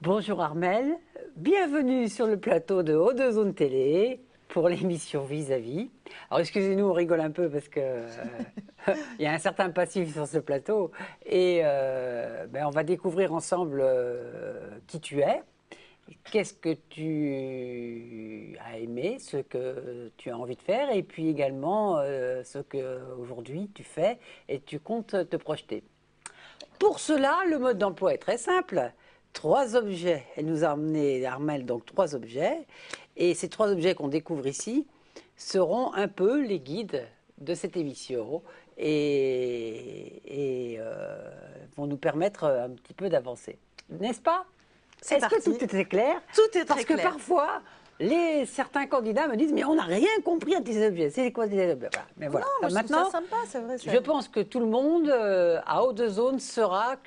Bonjour Armelle, bienvenue sur le plateau de Haut-de-Zone Télé pour l'émission Vis-à-vis. Alors excusez-nous, on rigole un peu parce que il y a un certain passif sur ce plateau et on va découvrir ensemble qui tu es, qu'est-ce que tu as aimé, ce que tu as envie de faire et puis également ce que aujourd'hui tu fais et tu comptes te projeter. Pour cela, le mode d'emploi est très simple. 3 objets. Elle nous a amené, Armelle, donc 3 objets. Et ces 3 objets qu'on découvre ici seront un peu les guides de cette émission et vont nous permettre un petit peu d'avancer. N'est-ce pas? Est-ce que tout était clair? Tout est très clair. Parce que parfois, certains candidats me disent « mais on n'a rien compris à tes objets ». C'est quoi tes objets? Voilà. Mais voilà. Non, moi, maintenant, je trouve ça sympa, c'est vrai. je pense que tout le monde à Haut-de-Zone saura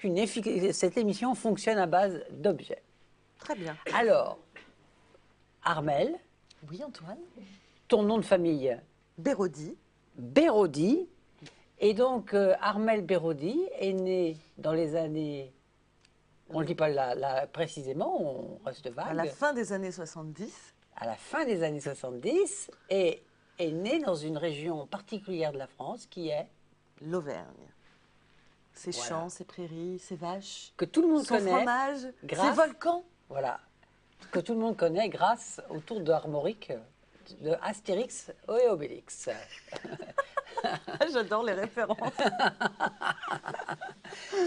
cette émission fonctionne à base d'objets. Très bien. Alors, Armelle, Oui, Antoine. ton nom de famille? Béraudy. Béraudy. Et donc, Armelle Béraudy est née dans les années... On ne le dit pas précisément, on reste vague. À la fin des années 70. À la fin des années 70 et est née dans une région particulière de la France qui est... L'Auvergne. Ses Voilà. champs, ses prairies, ses vaches. Que tout le monde son connaît. fromage, ses volcans. Voilà. Que tout le monde connaît grâce au tour de Armorique de Astérix et Obélix. J'adore les références.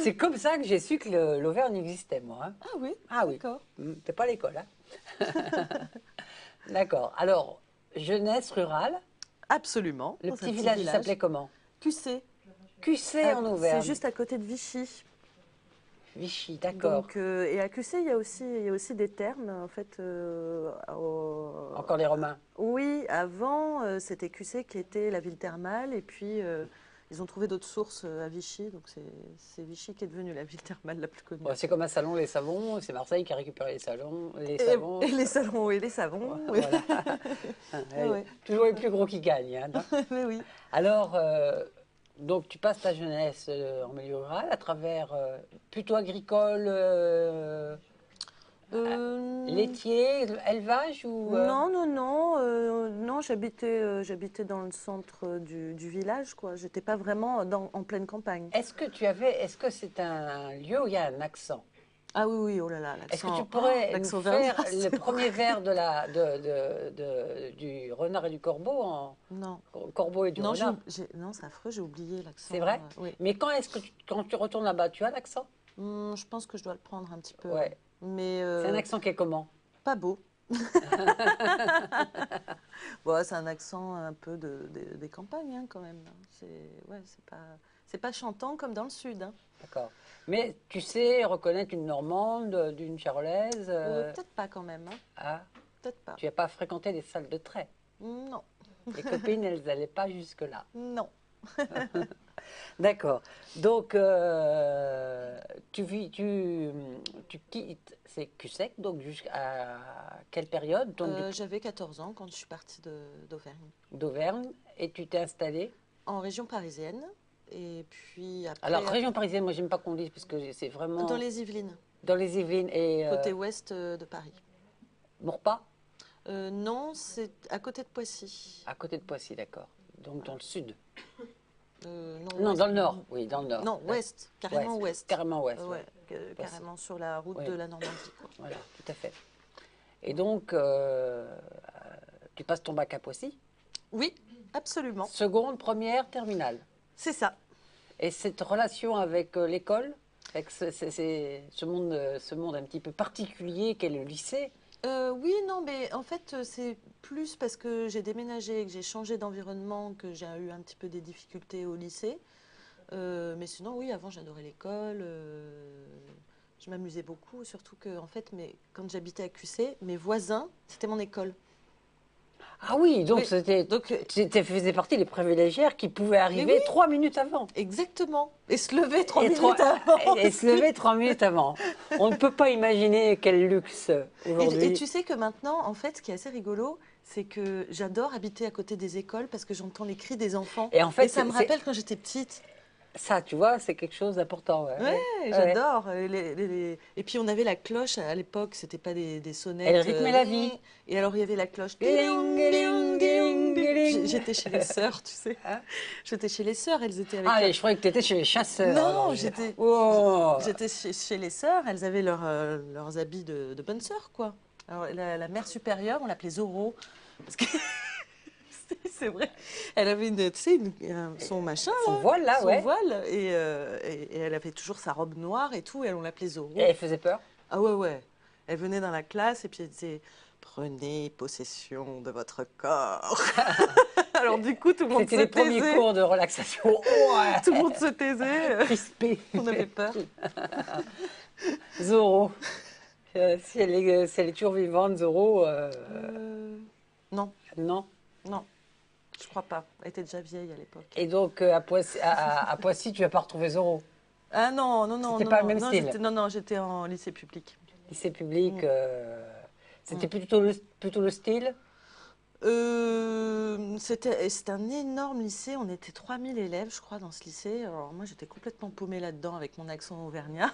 C'est comme ça que j'ai su que l'Auvergne existait, moi. Hein. Ah oui. Ah oui. D'accord. T'es pas à l'école, hein. D'accord. Alors, jeunesse rurale. Absolument. Le petit village, il s'appelait comment? Cussé. Cussé en Auvergne. C'est juste à côté de Vichy. Vichy, d'accord. Donc, et à Cussé, il y a aussi des thermes, en fait. Encore les Romains. Oui, avant, c'était Cussé qui était la ville thermale, et puis ils ont trouvé d'autres sources à Vichy, donc c'est Vichy qui est devenue la ville thermale la plus connue. Bon, c'est comme à Salon les savons, c'est Marseille qui a récupéré les savons. Et les salons et les savons. Oui. Voilà. Ouais. Toujours les plus gros qui gagnent. Hein, Mais oui. alors, donc tu passes ta jeunesse en milieu rural à travers plutôt agricole, laitier, élevage ou Non, non, non, non, j'habitais dans le centre du village, quoi. J'étais pas vraiment en pleine campagne. Est-ce que c'est un lieu où il y a un accent? Ah oui, oui, oh là là, Est-ce l'accent. que tu pourrais l'accent nous faire auvergnat, le c'est premier vers du renard et du corbeau en Non. corbeau et du Non, renard? non, c'est affreux, j'ai oublié l'accent. C'est vrai? Oui. Mais quand tu retournes là-bas, tu as l'accent? Je pense que je dois le prendre un petit peu. Ouais. Mais C'est un accent qui est comment? pas beau. Bon, c'est un accent un peu des campagnes, hein, quand même. C'est pas chantant comme dans le sud. Hein. D'accord. Mais tu sais reconnaître une Normande d'une Charolaise Peut-être pas quand même. Hein. Ah, Peut-être pas. tu n'as pas fréquenté des salles de trait. Non. Les copines, elles n'allaient pas jusque-là. Non. D'accord. Donc, tu quittes, c'est Cussec, donc jusqu'à quelle période? Donc, J'avais 14 ans quand je suis partie d'Auvergne. d'Auvergne, et tu t'es installée? En région parisienne. Et puis après. Alors, région parisienne, moi, j'aime pas qu'on dise, parce que c'est vraiment. Dans les Yvelines. Dans les Yvelines et. Côté ouest de Paris. Maurepas? Non, c'est à côté de Poissy. À côté de Poissy, d'accord. Donc, dans le sud. Non, Non, dans le nord, oui, dans le nord. Non, ouest, carrément ouest. Carrément ouest, Ouais, carrément sur la route Ouais. de la Normandie. Quoi. Voilà, tout à fait. Et donc, tu passes ton bac à Poissy? Oui, absolument. Seconde, première, terminale. C'est ça. Et cette relation avec l'école, avec ce monde un petit peu particulier qu'est le lycée? Oui, non, mais en fait, c'est plus parce que j'ai déménagé et que j'ai changé d'environnement que j'ai eu un petit peu des difficultés au lycée. Mais sinon, oui, avant, j'adorais l'école. Je m'amusais beaucoup, surtout que, en fait, quand j'habitais à QC, mes voisins, c'était mon école. Ah oui, donc Oui. c'était, Donc, tu faisais partie des privilégiaires qui pouvaient arriver oui. 3 minutes avant. exactement. Et se lever 3 Et, minutes avant. et se lever 3 minutes avant. On ne peut pas imaginer quel luxe Et aujourd'hui. tu sais que maintenant, en fait, ce qui est assez rigolo, c'est que j'adore habiter à côté des écoles parce que j'entends les cris des enfants. Et en Et fait, ça me rappelle quand j'étais petite. ça, tu vois, c'est quelque chose d'important. Ouais, Ouais, ouais. j'adore. Et puis on avait la cloche à l'époque, c'était pas des Elle sonnettes. rythmait la vie. Et alors il y avait la cloche. Guiling, guiling, guiling, guiling. J'étais chez les sœurs, tu sais. Hein. J'étais chez les sœurs, elles étaient avec Ah, leur. je croyais que tu étais chez les chasseurs. Alors, Non, j'étais. oh. J'étais chez les sœurs, elles avaient leurs habits de bonnes sœurs, quoi. Alors, la mère supérieure, on l'appelait Zorro. Parce que c'est vrai, elle avait tu sais, son machin, Son là, voile, là, son ouais. voile, et elle avait toujours sa robe noire et tout, et on l'appelait Zorro. Et elle faisait peur. Ah ouais, ouais. Elle venait dans la classe et puis elle disait prenez possession de votre corps. Alors du coup, tout le monde C'était se les premiers taisait. cours de relaxation. Ouais. Tout le monde se taisait. Crispé. On avait peur. Zorro. Si elle est toujours vivante, Zorro, Non, non. non, je crois pas. Elle était déjà vieille à l'époque. Et donc, à Poissy, tu n'as pas retrouvé Zorro. Ah non, non, non, C'était non, pas le non, même non, style. non, j'étais en lycée public. Lycée public, Mm. c'était plutôt le style. C'était un énorme lycée, on était 3000 élèves, je crois, dans ce lycée. Alors moi, j'étais complètement paumée là-dedans avec mon accent auvergnat.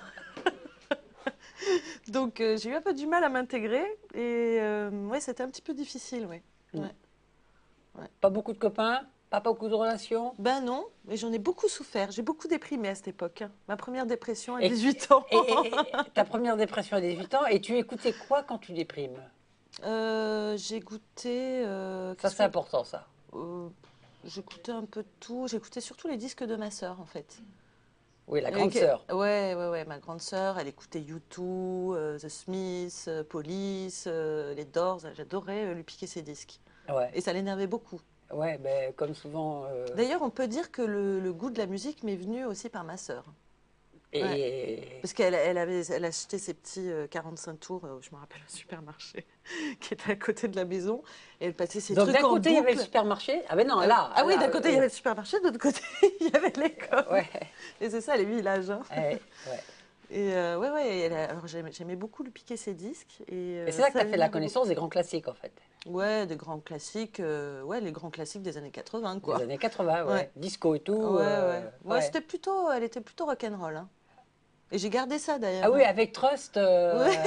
Donc j'ai eu un peu du mal à m'intégrer et ouais, c'était un petit peu difficile, ouais. Mm. Ouais. Pas beaucoup de copains, pas beaucoup de relations. Ben non, mais j'en ai beaucoup souffert. J'ai beaucoup déprimé à cette époque, hein. Ma première dépression à Et, 18 ans. et ta première dépression à 18 ans, et tu écoutais quoi quand tu déprimes? J'ai goûté. Ça, c'est important, ça. J'écoutais un peu de tout. J'écoutais surtout les disques de ma sœur, en fait. Oui, la grande sœur. Ouais, ouais, ouais. Ma grande sœur, elle écoutait U2, The Smiths, Police, les Doors. J'adorais lui piquer ses disques. Ouais, Et ça l'énervait beaucoup. ouais, ben, comme souvent. D'ailleurs, on peut dire que le goût de la musique m'est venu aussi par ma sœur. Ouais. Et Parce elle achetait ses petits 45 tours, je me rappelle, au supermarché, qui était à côté de la maison. Et elle passait ses donc trucs d'un en côté, il y avait le boucle. supermarché. Ah ben non, là. Ah oui, là, d'un côté, il y avait le supermarché, de l'autre côté, il y avait l'école. Ouais, Et c'est ça, les villages, hein. ouais, ouais. Et ouais, ouais, alors j'aimais beaucoup lui piquer ses disques. Et c'est là que tu as fait la l'énervait connaissance des grands classiques, en fait. beaucoup. Ouais, des grands classiques, ouais, les grands classiques des années 80, quoi. Des années 80, ouais. Ouais. Disco et tout. Ouais, ouais. Ouais, ouais. elle était plutôt rock'n'roll, hein. Et j'ai gardé ça, d'ailleurs, Ah oui, hein. avec Trust, Ouais.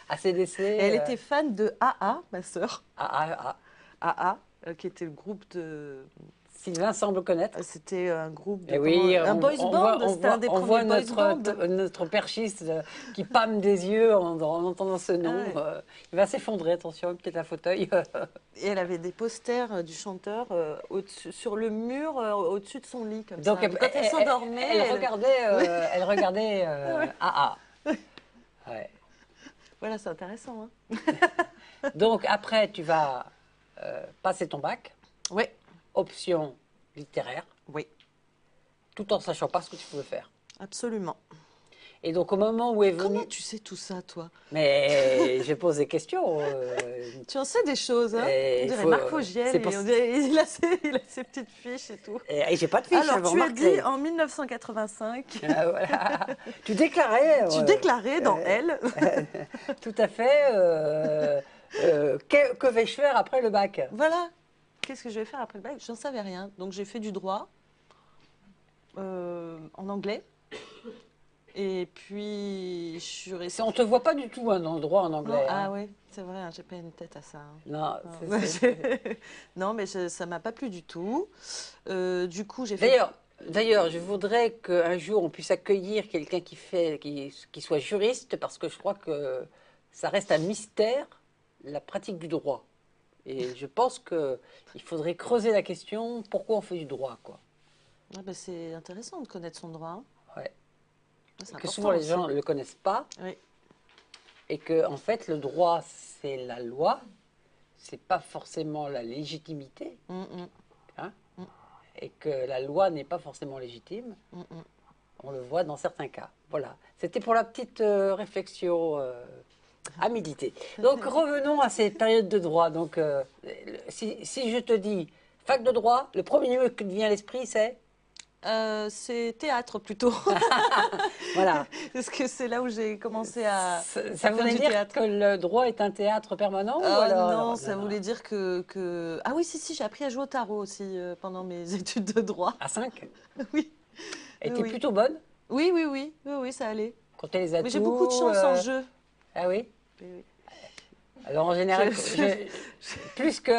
ACDC. Et elle était fan de AA, ma sœur. Ah, AA, qui était le groupe de. Sylvain semble connaître. C'était un groupe de. Et oui, un boys band. C'était un des on voit premiers boys band. notre perchiste qui pâme des yeux en entendant ce nom. Ah ouais. Il va s'effondrer, attention, peut-être un fauteuil. Et elle avait des posters du chanteur sur le mur, au-dessus de son lit, comme Donc, ça. Quand elle s'endormait. elle regardait Ouais. AA. Ouais. Voilà, c'est intéressant, hein. Donc, après, tu vas passer ton bac, Oui, option littéraire, oui, tout en sachant pas ce que tu pouvais faire. absolument. Et donc, au moment où est venu. Comment tu sais tout ça, toi? Mais je pose des questions. Tu en sais des choses, hein? Et On il dirait faut- Marc Fogiel, c'est et pour- on dirait, il a ses petites fiches et tout. et j'ai pas de fiche, Alors, vous tu as remarquerez. dit en 1985, Voilà. Tu déclarais. tu déclarais dans Elle. Tout à fait. Que vais-je faire après le bac? Voilà. Qu'est-ce que je vais faire après le bac? J'en savais rien. Donc j'ai fait du droit en anglais. Et puis je suis restée. On te voit pas du tout dans le droit en anglais. Ah hein. ouais, c'est vrai, hein, j'ai pas une tête à ça, hein. Non, Non, c'est- non, mais ça m'a pas plu du tout. Du coup, j'ai fait. D'ailleurs, je voudrais qu'un jour on puisse accueillir quelqu'un qui soit juriste, parce que je crois que ça reste un mystère, la pratique du droit. Et je pense qu'il faudrait creuser la question, pourquoi on fait du droit, quoi. Ah bah, c'est intéressant de connaître son droit, hein. Ouais. C'est Que important souvent les aussi. gens ne le connaissent pas, Oui. et que en fait le droit c'est la loi, c'est pas forcément la légitimité, Mm, mm, hein, Mm. et que la loi n'est pas forcément légitime. mm, mm. On le voit dans certains cas. Voilà. C'était pour la petite réflexion à militer. Donc revenons à ces périodes de droit. Donc si je te dis fac de droit, le premier mot qui te vient à l'esprit, c'est C'est théâtre plutôt, voilà. parce que c'est là où j'ai commencé à Ça faire voulait du dire théâtre. que le droit est un théâtre permanent ou Ah alors non, non, ça non. voulait dire que... Ah oui, si, j'ai appris à jouer au tarot aussi pendant mes études de droit. À 5? Oui, Et oui, t'es oui. plutôt bonne? Oui, ça allait. Compter les Mais j'ai beaucoup de atouts chance en jeu. Ah oui? Oui, oui. Alors en général, plus que...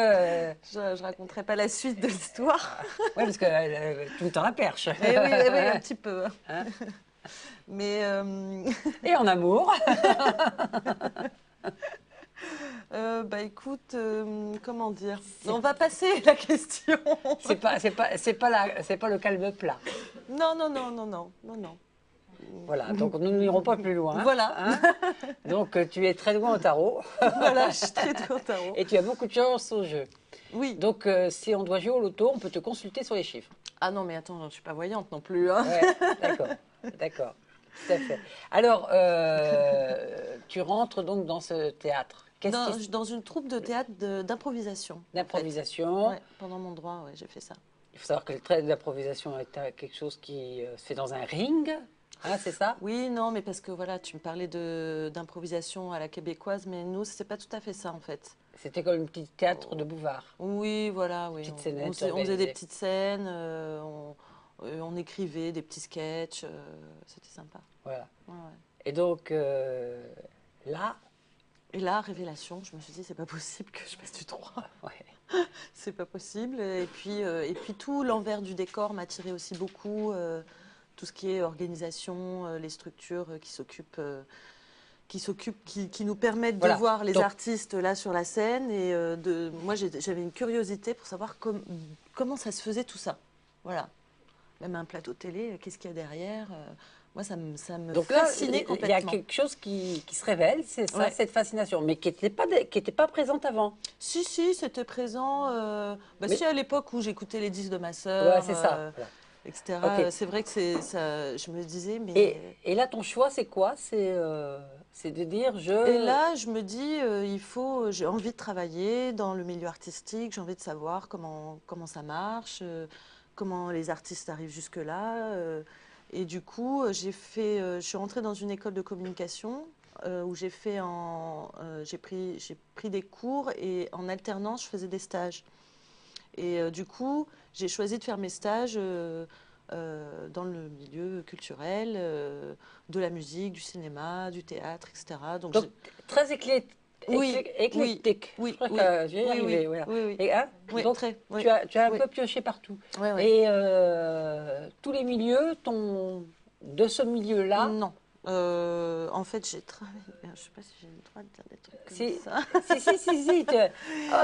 Je raconterai pas la suite de l'histoire. ouais, parce que tout le temps la perche. Eh oui, un petit peu. Hein. Mais Et en amour. bah écoute, comment dire? On va passer la question. C'est pas le calme plat. Non. Voilà, donc nous n'irons pas plus loin. Voilà. Hein. Donc tu es très doué au tarot Voilà, je suis très douée au tarot. et tu as beaucoup de chance au jeu. Oui. Donc si on doit jouer au loto, on peut te consulter sur les chiffres. Ah non, mais attends, je suis pas voyante non plus, hein. Ouais, d'accord, tout à fait. Alors, tu rentres donc dans ce théâtre. Dans une troupe de théâtre d'improvisation. En fait. D'improvisation. Ouais, pendant mon droit, ouais, j'ai fait ça. Il faut savoir que le théâtre d'improvisation est quelque chose qui se fait dans un ring. Hein, c'est ça? Oui, non, mais parce que voilà, tu me parlais d'improvisation à la québécoise, mais nous, c'est pas tout à fait ça en fait. C'était comme un petit théâtre de boulevard. Oui, voilà, oui. Petite scénette On faisait des organisée. petites scènes, on écrivait des petits sketchs, c'était sympa. Voilà. Ouais, ouais. Et donc, là, Et là, révélation, je me suis dit, c'est pas possible que je fasse du droit. ouais. C'est pas possible. Et puis tout l'envers du décor m'attirait aussi beaucoup. Tout ce qui est organisation, les structures qui nous permettent Voilà. de voir les Donc- artistes là sur la scène. Et moi, j'avais une curiosité pour savoir comment ça se faisait tout ça. Voilà. Même un plateau télé, qu'est-ce qu'il y a derrière moi, ça me Donc là, fascinait il y a complètement. quelque chose qui se révèle, c'est ça, Ouais. cette fascination, mais qui n'était pas présente avant. Si, c'était présent. Mais- Si, à l'époque où j'écoutais les disques de ma Ouais, sœur, c'est ça. Voilà. etc. Ok. C'est vrai que c'est ça. Je me disais, mais. Et là, ton choix, c'est quoi? C'est de dire Et là, je me dis, j'ai envie de travailler dans le milieu artistique, j'ai envie de savoir comment ça marche, comment les artistes arrivent jusque-là. Et du coup, je suis rentrée dans une école de communication où j'ai pris des cours et en alternance, je faisais des stages. Et du coup, j'ai choisi de faire mes stages dans le milieu culturel, de la musique, du cinéma, du théâtre, etc. Donc, Donc, très Oui, éclectique. oui, Je crois oui, que je vais y oui, arriver. oui, voilà. oui. Et, hein, Oui, donc, très, oui. tu as un Oui. peu pioché partout. Ouais, ouais. Et tous les milieux, de ce milieu-là, Non. En fait, j'ai travaillé. Je ne sais pas si j'ai le droit de dire des trucs comme si, ça. si.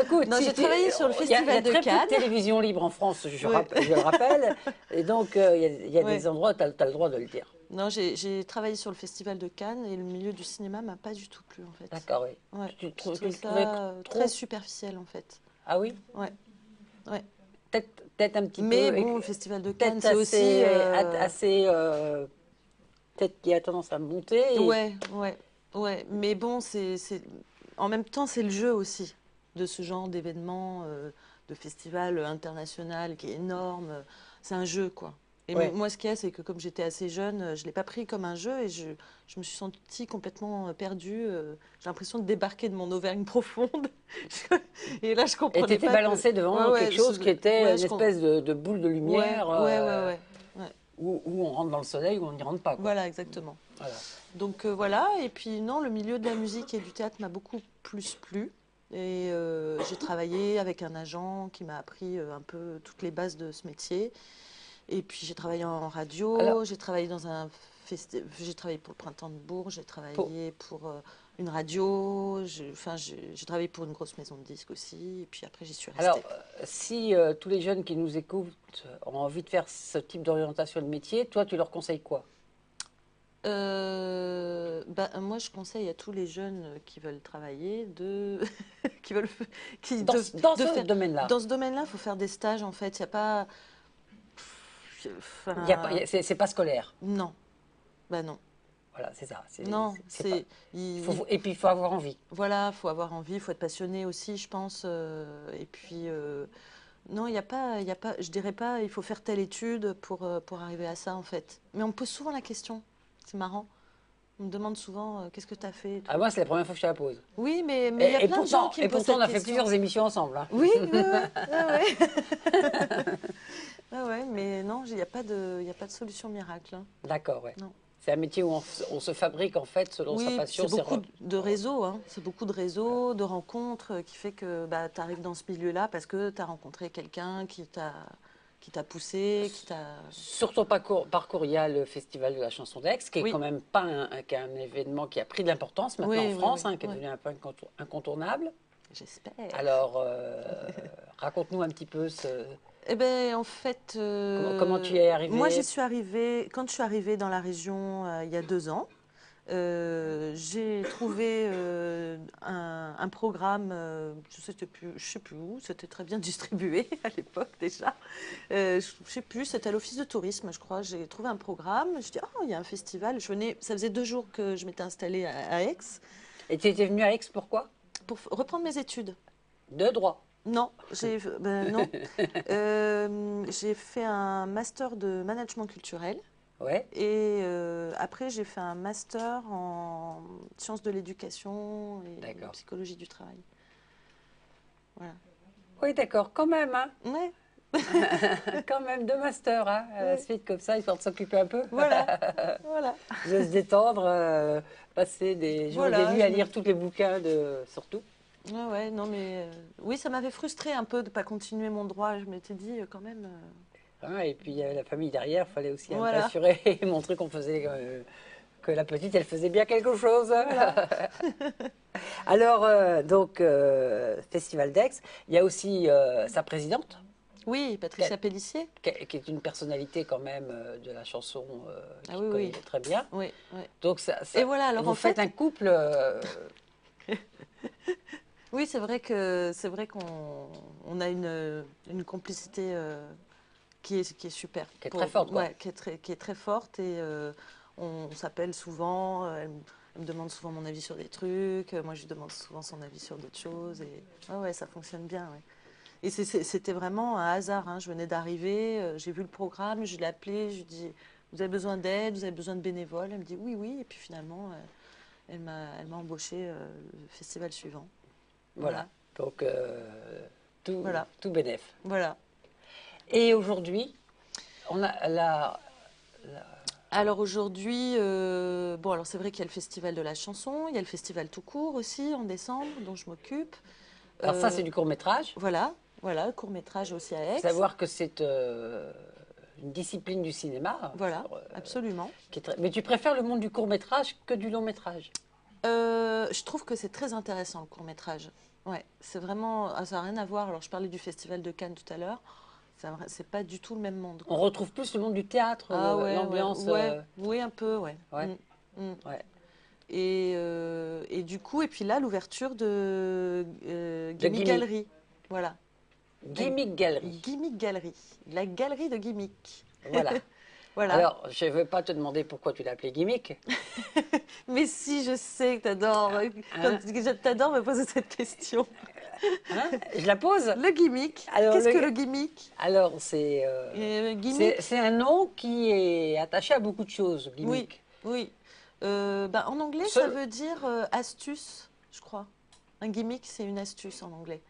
Écoute, Non, j'ai travaillé sur le il y a Festival de très peu Cannes. de télévision libre en France, je Ouais. le rappelle. Et donc, il y a Ouais. des endroits où tu as le droit de le dire. Non, j'ai travaillé sur le Festival de Cannes et le milieu du cinéma m'a pas du tout plu en fait. D'accord, oui. Ouais. Tu Je trouvais trouvais tu le trouvais ça trop... très superficiel en fait. Ah oui? Ouais. Ouais. Peut-être un petit Mais peu... bon, le Festival de Cannes, Peut-être c'est aussi. assez peut-être qu'il a tendance à monter. Ouais. Mais bon, en même temps, c'est le jeu aussi de ce genre d'événement, de festival international qui est énorme. C'est un jeu, quoi. Et Ouais. moi, ce qu'il y a, c'est que comme j'étais assez jeune, je ne l'ai pas pris comme un jeu et je me suis sentie complètement perdue. J'ai l'impression de débarquer de mon Auvergne profonde. Et là, je Et comprenais tu étais pas balancé devant Ouais, quelque chose qui était ouais, une espèce de boule de lumière Ouais. où on rentre dans le soleil ou on n'y rentre pas. Quoi. Voilà, exactement. Voilà. Donc voilà, et puis non, le milieu de la musique et du théâtre m'a beaucoup plus plu. Et j'ai travaillé avec un agent qui m'a appris un peu toutes les bases de ce métier. Et puis j'ai travaillé en radio, Alors- j'ai travaillé j'ai travaillé pour le Printemps de Bourges, j'ai travaillé pour une radio, j'ai travaillé pour une grosse maison de disques aussi. Et puis après j'y suis restée. Alors, si tous les jeunes qui nous écoutent ont envie de faire ce type d'orientation de métier, toi, tu leur conseilles quoi? Moi, je conseille à tous les jeunes qui veulent travailler qui veulent Dans de ce faire domaine-là. dans ce domaine-là, il faut faire des stages en fait. Il y a pas, C'est pas scolaire. non, bah non. Voilà, c'est ça. Non, C'est pas... il- Et puis, il faut avoir envie. voilà, faut avoir envie, faut être passionné aussi, je pense. Et puis, non, il y a pas, je dirais pas, il faut faire telle étude pour arriver à ça, en fait. Mais on me pose souvent la question. C'est marrant. On me demande souvent, qu'est-ce que tu as fait et Ah, tout. moi, c'est la première fois que je te la pose. Oui, mais il y a plein de gens qui me posent On cette a fait question. plusieurs émissions ensemble, hein. Oui, oui, oui. Ah ouais. Ah ouais, mais non, il y a pas de solution miracle, hein. D'accord, ouais. Non. C'est un métier où on se fabrique, en fait, selon sa Oui, passion. c'est beaucoup de réseaux, hein. C'est beaucoup de réseaux, de rencontres qui fait que bah, tu arrives dans ce milieu-là parce que tu as rencontré quelqu'un qui t'a poussé, qui t'a... Sur ton parcours, il y a le Festival de la chanson d'Aix, qui est Oui, quand même pas qui est un événement qui a pris de l'importance maintenant en oui, oui, oui, France, hein, qui est ouais. devenu un peu incontournable. J'espère. Alors, raconte-nous un petit peu Eh ben, en fait, comment tu y es moi, j'y arrivé. suis arrivée, quand je suis arrivée dans la région il y a 2 ans, j'ai trouvé un programme, je sais plus où, c'était très bien distribué à l'époque déjà. Je sais plus, c'était à l'office de tourisme, je crois. J'ai trouvé un programme, je dis, oh, il y a un festival. Ça faisait 2 jours que je m'étais installée à Aix Et tu étais venu à Aix, pourquoi? pour reprendre mes études. De droit. Non, non. J'ai fait un master de management culturel. Ouais, Et après, j'ai fait un master en sciences de l'éducation et d'accord. psychologie du travail. Voilà. Oui, d'accord, quand même, hein. Ouais, Quand même, deux masters, hein, à la ouais. suite, comme ça, histoire de s'occuper un peu. Voilà, voilà. De se détendre, passer des jours et des Voilà, nuits à lire tous les bouquins, surtout. Ouais, ouais, non, mais oui, ça m'avait frustrée un peu de ne pas continuer mon droit. Je m'étais dit quand même. Hein, et puis, il y avait la famille derrière, il fallait aussi un peu Voilà, assurer et montrer qu'on faisait, que la petite, elle faisait bien quelque chose. voilà. Alors, Festival d'Aix, il y a aussi sa présidente, Oui, Patricia Pellissier. qui est une personnalité quand même de la chanson Ah qui oui, connaît oui, très bien. oui, oui. Donc, Et voilà, alors vous en faites fait, un couple oui, c'est vrai qu'on a une complicité qui est super. qui est très forte, quoi. Ouais, qui est très forte et on s'appelle souvent. Elle me demande souvent mon avis sur des trucs. Moi, je lui demande souvent son avis sur d'autres choses. Et ouais, ouais, ça fonctionne bien. Ouais. Et c'était vraiment un hasard, hein. Je venais d'arriver, j'ai vu le programme, je l'ai appelé, je lui ai dit, vous avez besoin d'aide, vous avez besoin de bénévoles? Elle me dit oui, oui. Et puis finalement, elle m'a embauchée le festival suivant. Voilà. Voilà, Donc, voilà, tout bénef. voilà. Et aujourd'hui, on a Alors aujourd'hui, bon, alors c'est vrai qu'il y a le festival de la chanson, il y a le festival tout court aussi en décembre, dont je m'occupe. alors ça, Euh, c'est du court-métrage. voilà, voilà, court-métrage aussi à Aix. Savoir que c'est une discipline du cinéma. Voilà, absolument. Mais tu préfères le monde du court-métrage que du long-métrage? Je trouve que c'est très intéressant le court-métrage. Ouais, c'est vraiment, ça n'a rien à voir. Alors je parlais du festival de Cannes tout à l'heure. C'est pas du tout le même monde, On quoi. retrouve plus le monde du théâtre, Ah ouais, ouais, l'ambiance. ouais, oui, un peu, ouais. Ouais, Mm. ouais. Et du coup, et puis là, l'ouverture de De Gimmick gimmick. Gallery. Voilà. La Gimmick Galerie. Gimmick Gallery. La galerie de Gimmick. Voilà. Voilà. Alors, je ne veux pas te demander pourquoi tu l'as appelé gimmick. Mais si, je sais que t'adores. Hein, T'adores me poser cette question. hein, je la pose. Le gimmick. Alors, Qu'est-ce que le gimmick? alors, Gimmick. c'est un nom qui est attaché à beaucoup de choses, Oui, gimmick. oui. En anglais, ça Seul- veut dire astuce, je crois. Un gimmick, c'est une astuce en anglais.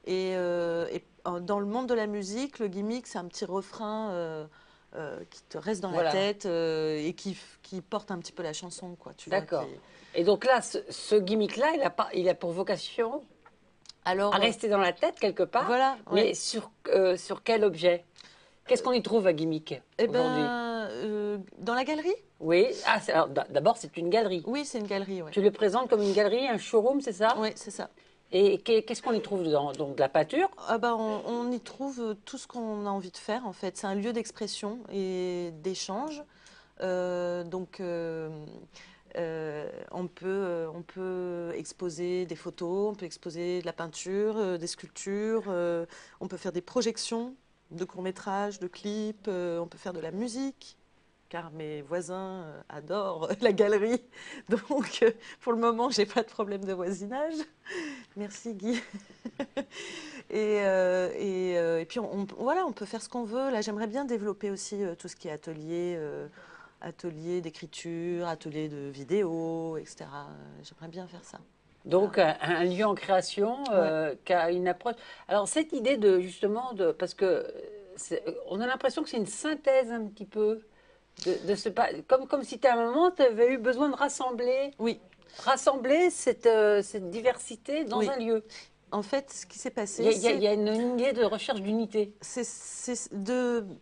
Dans le monde de la musique, le gimmick, c'est un petit refrain qui te reste dans la Voilà, tête et qui porte un petit peu la chanson, quoi. Tu vois, d'accord. Et donc là, ce gimmick-là, il a pour vocation Alors, à rester dans la tête quelque part, voilà, ouais. mais sur quel objet? Qu'est-ce qu'on y trouve à gimmick Eh aujourd'hui? ben, dans la galerie? Oui, alors, d'abord, c'est une galerie. Oui, c'est une galerie, ouais. Tu le présentes comme une galerie, un showroom, c'est ça? Oui, c'est ça. Et qu'est-ce qu'on y trouve dedans? Donc de la peinture? Ah ben, on y trouve tout ce qu'on a envie de faire, en fait. C'est un lieu d'expression et d'échange. Donc, on peut exposer des photos, on peut exposer de la peinture, des sculptures, on peut faire des projections de courts-métrages, de clips, on peut faire de la musique. car mes voisins adorent la galerie. Donc, pour le moment, j'ai pas de problème de voisinage. Merci Guy. Et puis, voilà, on peut faire ce qu'on veut. Là, j'aimerais bien développer aussi tout ce qui est atelier d'écriture, atelier de vidéo, etc. J'aimerais bien faire ça. Donc, un lieu en création qui a une approche. Alors, cette idée de justement, parce que on a l'impression que c'est une synthèse un petit peu comme si à un moment tu avais eu besoin de Oui, rassembler cette diversité dans oui. un lieu. En fait, ce qui s'est passé, Il y a une idée de recherche d'unité,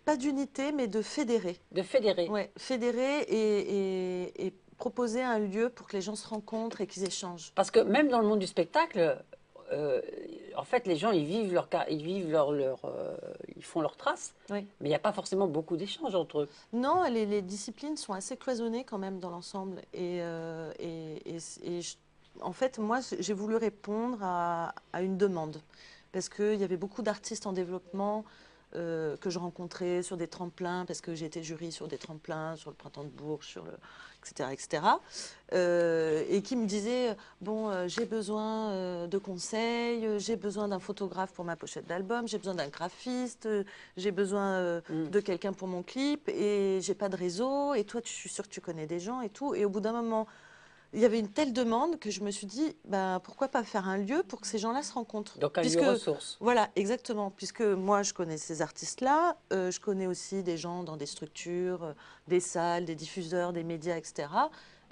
pas d'unité, mais de fédérer. de fédérer. Ouais, fédérer et proposer un lieu pour que les gens se rencontrent et qu'ils échangent. Parce que même dans le monde du spectacle, en fait, les gens, ils vivent ils font leurs traces, Oui. mais il n'y a pas forcément beaucoup d'échanges entre eux. Non, les disciplines sont assez cloisonnées quand même dans l'ensemble. En fait, moi, j'ai voulu répondre à une demande. Parce qu'il y avait beaucoup d'artistes en développement que je rencontrais sur des tremplins, parce que j'ai été jury sur des tremplins, sur le Printemps de Bourges, etc., etc. Et qui me disaient, bon, j'ai besoin de conseils, j'ai besoin d'un photographe pour ma pochette d'album, j'ai besoin d'un graphiste, j'ai besoin de quelqu'un pour mon clip, et j'ai pas de réseau, et toi, je suis sûre que tu connais des gens et tout. Et au bout d'un moment, il y avait une telle demande que je me suis dit, bah, pourquoi pas faire un lieu pour que ces gens-là se rencontrent. Donc un lieu ressource. Voilà, exactement. Puisque moi, je connais ces artistes-là, je connais aussi des gens dans des structures, des salles, des diffuseurs, des médias, etc.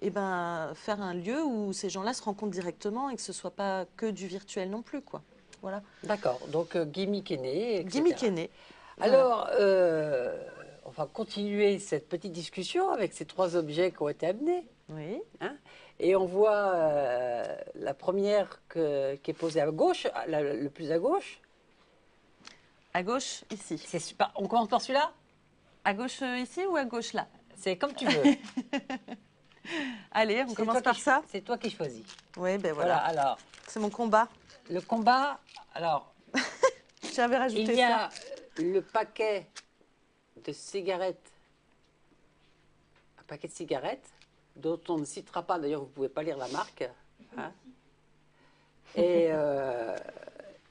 Et ben, faire un lieu où ces gens-là se rencontrent directement et que ce soit pas que du virtuel non plus, quoi. Voilà. D'accord. Donc Gimmick est né, etc. Gimmick est né. Alors, on va continuer cette petite discussion avec ces trois objets qui ont été amenés. Oui. Hein, et on voit la première qui est posée à gauche, le plus à gauche. À gauche, ici. C'est super. On commence par celui-là? À gauche ici ou à gauche là? C'est comme tu veux. Allez, on commence par ça. C'est toi qui choisis. Oui, ben voilà. Alors, c'est mon combat. le combat, alors, J'avais rajouté ça. il y a le paquet de cigarettes, un paquet de cigarettes, dont on ne citera pas, d'ailleurs vous ne pouvez pas lire la marque, hein.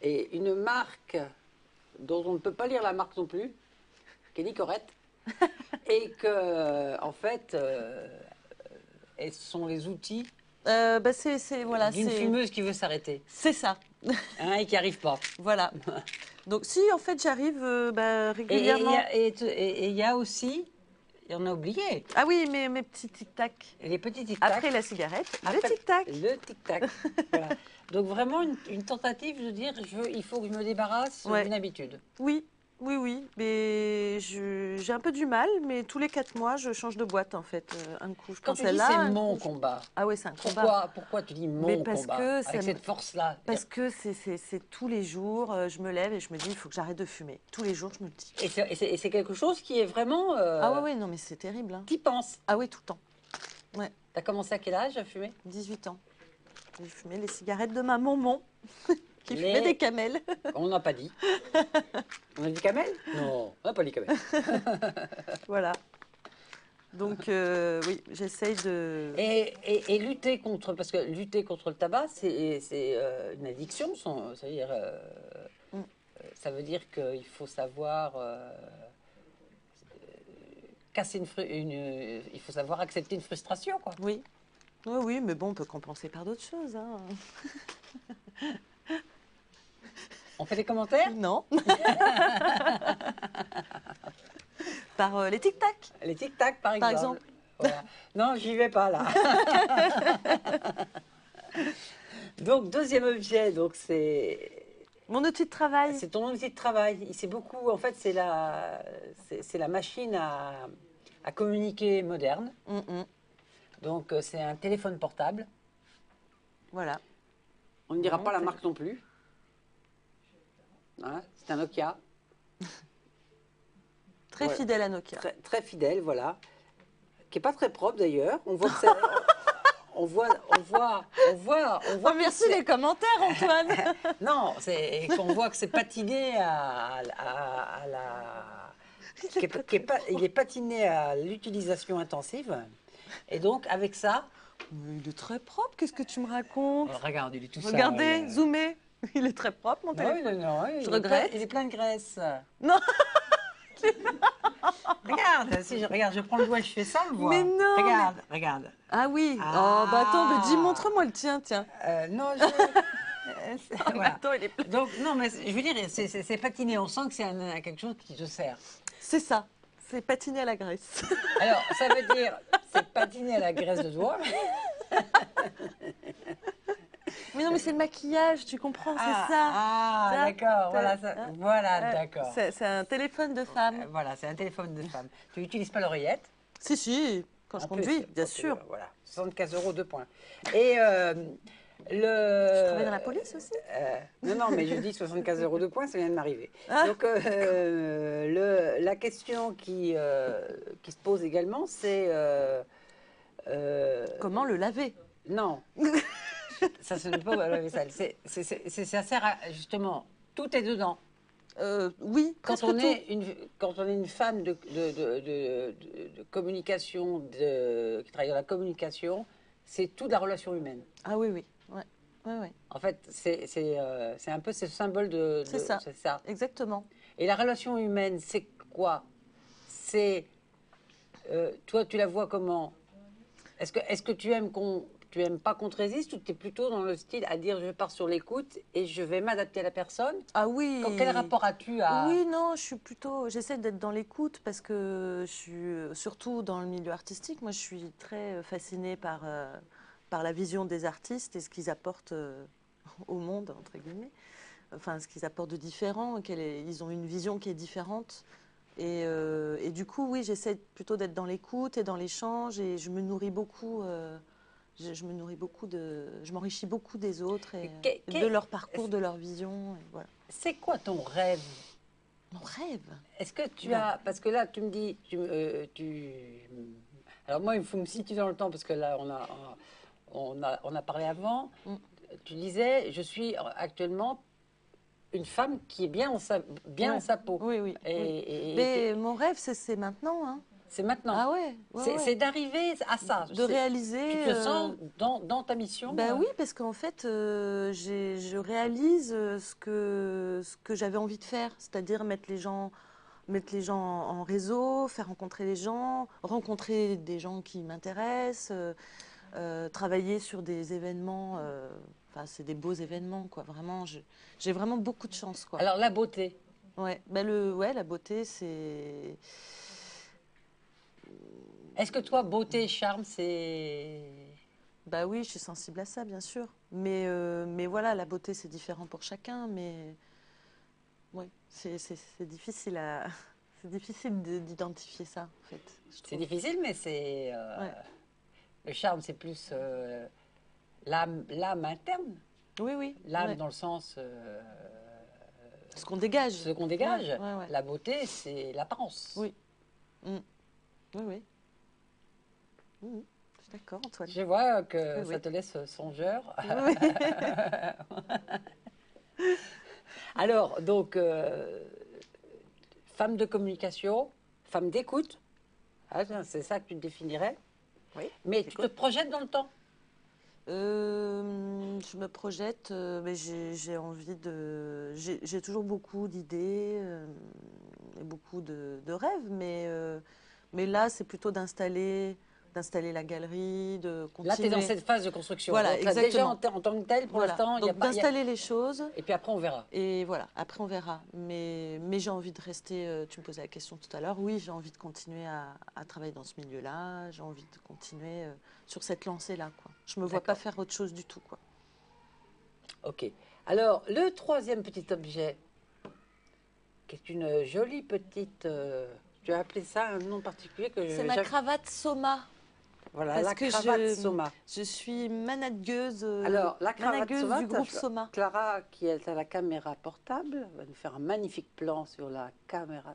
Et une marque dont on ne peut pas lire la marque non plus, qui est Nicorette, et que, en fait, elles sont les outils Bah voilà, d'une fumeuse qui veut s'arrêter, c'est ça. hein, et qui n'y arrive pas. Voilà. Donc si en fait j'arrive Et régulièrement. il y a aussi, et on a oublié, Ah oui, mes petits tic-tac. les petits tic-tac. Après la cigarette, le Après, tic-tac. le tic-tac. Voilà. Donc vraiment une tentative de dire il faut que je me débarrasse Ouais. d'une habitude. Oui, oui. Mais j'ai un peu du mal, mais tous les 4 mois, je change de boîte en fait. Un coup, je Quand prends tu dis celle-là. c'est un mon coup, combat, Ah ouais, c'est un combat. pourquoi tu dis Mais mon parce combat que ça avec me- cette force-là? Parce que c'est tous les jours, je me lève et je me dis, il faut que j'arrête de fumer. Tous les jours, je me le dis. Et c'est quelque chose qui est vraiment... Ah ouais, non, mais c'est terrible. Hein. T'y penses. Ah oui, tout le temps. Ouais, T'as commencé à quel âge à fumer? 18 ans. J'ai fumé les cigarettes de ma maman, qui Les- fumait des camels. On n'a pas dit. On a dit camel? Non, on n'a pas dit camel. Voilà. Donc, oui, j'essaye de... Et lutter contre, parce que lutter contre le tabac, c'est une addiction, c'est-à-dire, ça veut dire qu'il faut savoir casser il faut savoir accepter une frustration, quoi. Oui. Oui, mais bon, on peut compenser par d'autres choses. Hein. On fait des commentaires? Non. Par les tic-tac. Les tic-tac, par Par exemple. exemple. Voilà. Non, j'y vais pas là. Donc, deuxième objet, donc c'est Mon outil de travail. ton outil de travail. C'est beaucoup, en fait, c'est la machine à communiquer moderne. Donc, c'est un téléphone portable. Voilà. On ne dira Non, pas la c'est- marque non plus. Hein, c'est un Nokia. Très Ouais. fidèle à Nokia. Très, très fidèle, voilà. Qui n'est pas très propre d'ailleurs. On voit que ça. On voit Oh, merci que c'est- les commentaires, Antoine. Non, qu'on voit que c'est patiné il est patiné à l'utilisation intensive. Et donc, avec ça, Mais il est très propre, qu'est-ce que tu me racontes? regarde, il est tout Regardez, sale. zoomez. Il est très propre, mon Non, téléphone. non, Je regrette. il est plein de graisse. Non, Regarde, si je regarde, je prends le doigt et je fais ça, on le voit. mais non, Regarde, regarde. Ah oui. Ah. Oh, bah attends, dis, montre-moi le tien, tiens. Non, je. Voilà. Attends, il est plein. Donc, non, mais je veux dire, c'est patiné. On sent que c'est quelque chose qui te sert. C'est ça. C'est patiné à la graisse. Alors, ça veut dire, c'est patiné à la graisse de doigt. Mais non, mais c'est le maquillage, tu comprends, c'est ça. Ah, Ça, d'accord. Voilà, hein. voilà, d'accord. C'est un téléphone de femme. Voilà, c'est un téléphone de femme. Tu n'utilises pas l'oreillette? Si, quand je Un peu, conduis, c'est- bien quand tu- sûr. Voilà, 75 euros, 2 points. Et Tu travailles dans la police aussi? non, mais je dis 75 euros, 2 points, ça vient de m'arriver. Ah. Donc, la question qui se pose également, c'est... Comment le laver? non, ça ce n'est pas la vaisselle. Ça sert à, justement, tout est dedans. Oui, Quand presque on tout. est une femme de communication, qui travaille dans la communication, c'est toute la relation humaine. Ah oui, oui. Ouais. Ouais, ouais. En fait, c'est un peu ce symbole C'est ça. c'est ça. Exactement. Et la relation humaine, c'est quoi? C'est toi, tu la vois comment? Est-ce que tu aimes pas qu'on te résiste, ou tu es plutôt dans le style à dire je pars sur l'écoute et je vais m'adapter à la personne? Ah oui. Quel rapport as-tu à... Oui, non, j'essaie d'être dans l'écoute parce que je suis, surtout dans le milieu artistique, moi je suis très fascinée par la vision des artistes et ce qu'ils apportent au monde, entre guillemets. Enfin, ce qu'ils apportent de différent, ils ont une vision qui est différente. Et du coup, oui, j'essaie plutôt d'être dans l'écoute et dans l'échange et je me nourris beaucoup. Je me nourris beaucoup je m'enrichis beaucoup des autres et de leur parcours, de leur vision. Et voilà. C'est quoi ton rêve? Mon rêve. Est-ce que tu as... Parce que là, tu me dis... Alors moi, il faut me situer dans le temps, parce que là, on a parlé avant. Mm. Tu disais, je suis actuellement une femme qui est bien Ouais. dans sa peau. Oui, oui. Et, oui. et- et- Mais mon rêve, c'est maintenant. Hein. c'est maintenant. Ah ouais, ouais. C'est d'arriver à ça. De réaliser. Tu te sens dans ta mission? Ben oui, parce qu'en fait, je réalise ce que j'avais envie de faire, c'est-à-dire mettre les gens en réseau, faire rencontrer les gens, rencontrer des gens qui m'intéressent, travailler sur des événements. Enfin, c'est des beaux événements, quoi. Vraiment, j'ai vraiment beaucoup de chance, quoi. Alors, la beauté. Ouais, la beauté, c'est. Est-ce que toi, beauté et charme, c'est... Bah oui, je suis sensible à ça, bien sûr. Mais voilà, la beauté, c'est différent pour chacun. Mais oui, c'est difficile c'est difficile d'identifier ça, en fait. Je C'est trouve. difficile, mais c'est... Ouais. Le charme, c'est plus l'âme interne. Oui, oui. L'âme ouais. dans le sens... Ce qu'on dégage. ce qu'on dégage. Ouais. La beauté, c'est l'apparence. Oui. Mm. Oui, oui. Je suis d'accord, Antoine. Je vois que Oui, ça oui. te laisse songeur. Oui. Alors, donc, femme de communication, femme d'écoute, ah, c'est ça que tu te définirais. Oui, Mais tu te projettes dans le temps. Je me projette, mais j'ai envie de. J'ai toujours beaucoup d'idées et beaucoup de rêves, mais là, c'est plutôt d'installer la galerie, de Là, tu es continuer. dans cette phase de construction. Voilà, Donc, là, déjà, exactement. en tant que tel, pour Voilà. l'instant, il y a Donc pas... d'installer les choses. Et puis après, on verra. Et voilà, après on verra. Mais j'ai envie de rester, tu me posais la question tout à l'heure, oui, j'ai envie de continuer à travailler dans ce milieu-là, j'ai envie de continuer sur cette lancée-là, quoi. Je me vois pas D'accord. faire autre chose du tout, quoi. Ok. Alors, le troisième petit objet, qui est une jolie petite... tu as appelé ça un nom particulier que C'est ma cravate Soma, Voilà, parce la que cravate Soma. je suis managueuse, Alors, la cravate managueuse Soma, du groupe Soma. Clara, qui est à la caméra portable, va nous faire un magnifique plan sur la caméra.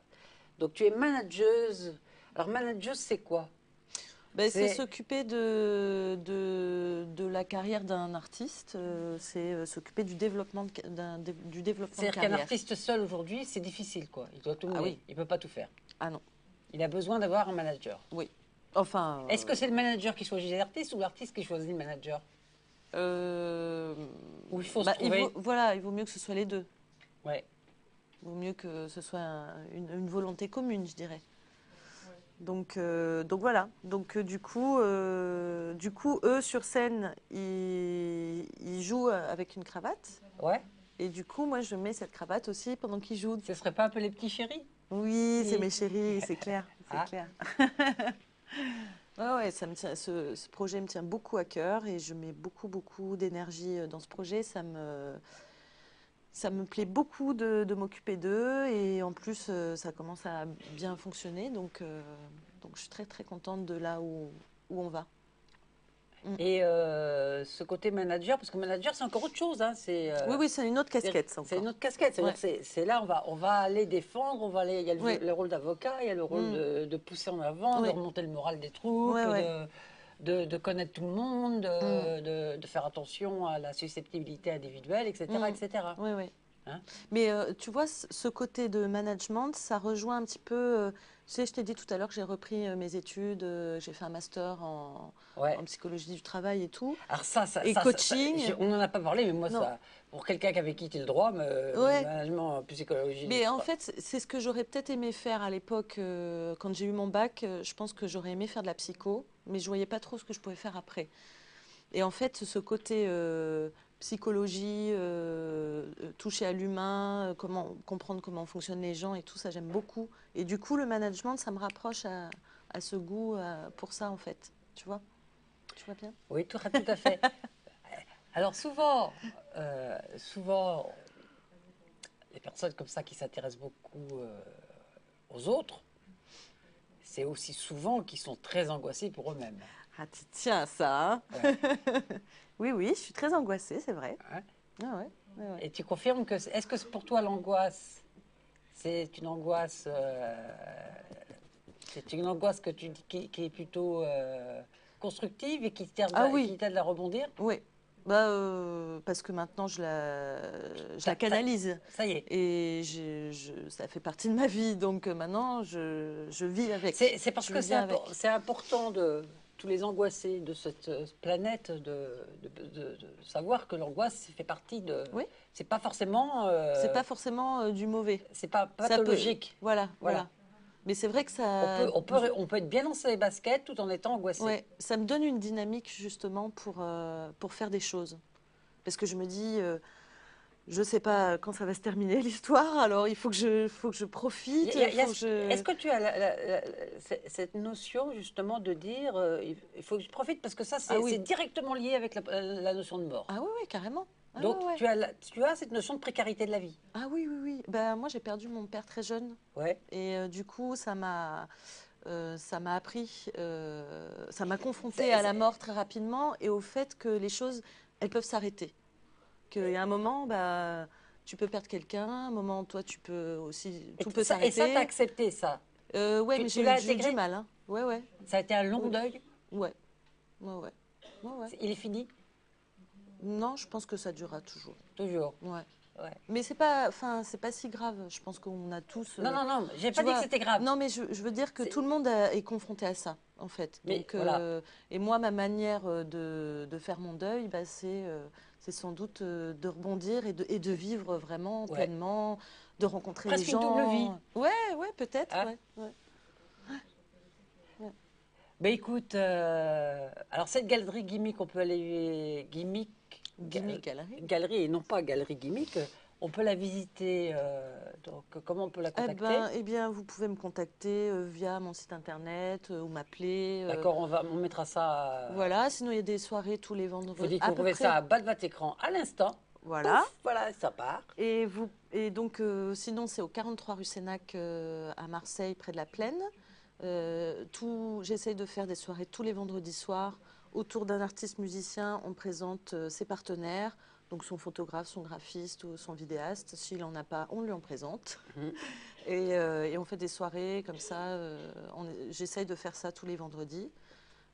Donc, tu es manageuse. Alors, manageuse, c'est quoi? Ben, c'est s'occuper de la carrière d'un artiste, c'est s'occuper du développement du développement de C'est-à-dire qu'un carrière. artiste seul aujourd'hui, c'est difficile, quoi. Il doit tout mener. Ah oui. Il ne peut pas tout faire. Ah non, Il a besoin d'avoir un manager. oui. Enfin, Est-ce que c'est le manager qui choisit l'artiste ou l'artiste qui choisit le manager? Ou il faut se trouver. voilà, il vaut mieux que ce soit les deux. Ouais. Il vaut mieux que ce soit une volonté commune, je dirais. Donc voilà. Donc du coup, eux sur scène, ils jouent avec une cravate. Ouais. Et du coup, moi, je mets cette cravate aussi pendant qu'ils jouent. Ce serait pas un peu les petits chéris? Oui, c'est mes chéris, c'est clair, c'est Ah. clair. Ouais, ça me tient, ce projet me tient beaucoup à cœur et je mets beaucoup d'énergie dans ce projet. Ça me plaît beaucoup de m'occuper d'eux et en plus, ça commence à bien fonctionner. Donc je suis très contente de là où on va. Et ce côté manager, parce que manager, c'est encore autre chose. Hein, Oui, c'est une autre casquette, ça c'est encore. une autre casquette. C'est là, on va aller défendre, il y a Ouais. le rôle d'avocat, il y a le rôle de pousser en avant, de Oui. remonter le moral des troupes, Ouais. de connaître tout le monde, de faire attention à la susceptibilité individuelle, etc. etc. Oui, oui. Hein? Mais tu vois, ce côté de management, ça rejoint un petit peu. Tu sais, je t'ai dit tout à l'heure que j'ai repris mes études, j'ai fait un master Ouais. en psychologie du travail et tout. Alors Et coaching. on n'en a pas parlé, mais moi, Non. ça, pour quelqu'un qui avait quitté le droit, Ouais. management, psychologie. Mais en fait, c'est ce que j'aurais peut-être aimé faire à l'époque, quand j'ai eu mon bac. Je pense que j'aurais aimé faire de la psycho, mais je voyais pas trop ce que je pouvais faire après. Et en fait, ce côté psychologie, toucher à l'humain, comprendre comment fonctionnent les gens et tout ça, j'aime beaucoup. Et du coup, le management, ça me rapproche à ce goût pour ça, en fait. Tu vois? Tu vois bien? Oui, tout à fait. Alors souvent, les personnes comme ça qui s'intéressent beaucoup aux autres, c'est aussi souvent qu'ils sont très angoissés pour eux-mêmes. Ah, tu tiens à ça, hein? Ouais. Oui, je suis très angoissée, c'est vrai. Hein? Ah ouais. Et tu confirmes que est-ce que pour toi l'angoisse, c'est une angoisse, qui est plutôt constructive et Ah oui, qui t'aide à rebondir? oui. Bah, parce que maintenant, je la canalise. Ça y est. Et ça fait partie de ma vie. Donc maintenant, je vis avec. C'est parce Je que vis avec. c'est important de tous les angoissés de cette planète de savoir que l'angoisse fait partie de. Oui. C'est pas forcément. C'est pas forcément du mauvais. C'est pas Ça peut- pathologique. Voilà. Mais c'est vrai que ça. On peut être bien dans ses baskets tout en étant angoissé. Ouais, ça me donne une dynamique justement pour faire des choses. Parce que je me dis, je sais pas quand ça va se terminer l'histoire, alors il faut que je profite. Est-ce que tu as cette notion justement de dire il faut que je profite parce que ça Ah oui. c'est directement lié avec la notion de mort. Ah oui, carrément. Ah Donc ouais. tu as cette notion de précarité de la vie. Ah oui. Ben, moi, j'ai perdu mon père très jeune. Ouais. Et du coup, ça m'a appris, ça m'a confrontée à la mort très rapidement et au fait que les choses, elles peuvent s'arrêter. Qu'il y a un moment, bah, tu peux perdre quelqu'un, un moment, toi, tu peux aussi, tout peut s'arrêter. Et ça, t'as accepté ça? Ouais, mais j'ai eu du mal. Hein. Ouais. Ça a été un long deuil? Ouais. Il est fini? Non, je pense que ça durera toujours. Toujours? Ouais. Ouais. Mais c'est pas si grave. Je pense qu'on a tous. Non, j'ai pas dit que c'était grave. Non, mais je veux dire que tout le monde est confronté à ça, en fait. Mais Donc, voilà. et moi, ma manière de faire mon deuil, bah, c'est sans doute de rebondir et de vivre vraiment pleinement, de rencontrer presque les gens. Une double vie. Ouais, peut-être. Hein? Ouais. Ben écoute, alors cette galerie Gimmick, on peut aller Gimmick Galerie. Galerie et non pas galerie Gimmick, on peut la visiter. Donc comment on peut la contacter? Eh bien, vous pouvez me contacter via mon site internet ou m'appeler. D'accord, on mettra ça. Voilà, sinon il y a des soirées tous les vendredis. Faut dire qu'on trouvez ça à bas de votre écran à l'instant. Voilà. Pouf, voilà, ça part. Et donc, sinon, c'est au 43 rue Sénac à Marseille, près de la Plaine. J'essaye de faire des soirées tous les vendredis soirs. Autour d'un artiste musicien, on présente ses partenaires, donc son photographe, son graphiste ou son vidéaste. S'il n'en a pas, on lui en présente. Et on fait des soirées comme ça. J'essaye de faire ça tous les vendredis.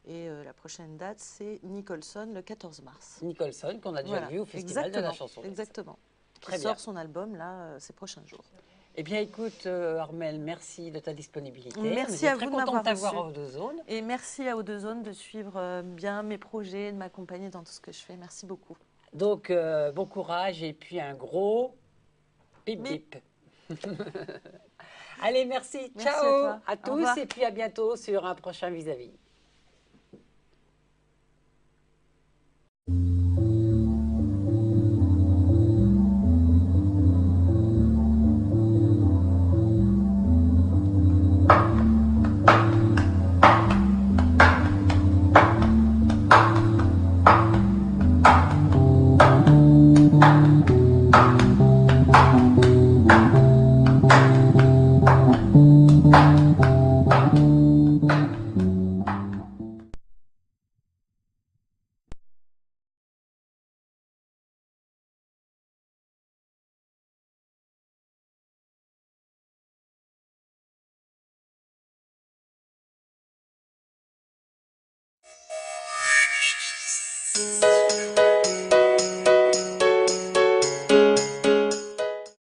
Et la prochaine date, c'est Nicholson, le 14 mars. Nicholson, qu'on a déjà Voilà, vu au Festival de la chanson. exactement. Très Qui bien. sort son album, là, ces prochains jours. Eh bien, écoute, Armelle, merci de ta disponibilité. Merci On à est très vous de content de m'avoir t'avoir reçu. à Odozone. Et merci à Odezone de suivre bien mes projets, de m'accompagner dans tout ce que je fais. Merci beaucoup. Donc, bon courage et puis un gros bip Bip. bip. Allez, merci. Merci à Ciao toi. à Au tous revoir. et puis à bientôt sur un prochain vis-à-vis.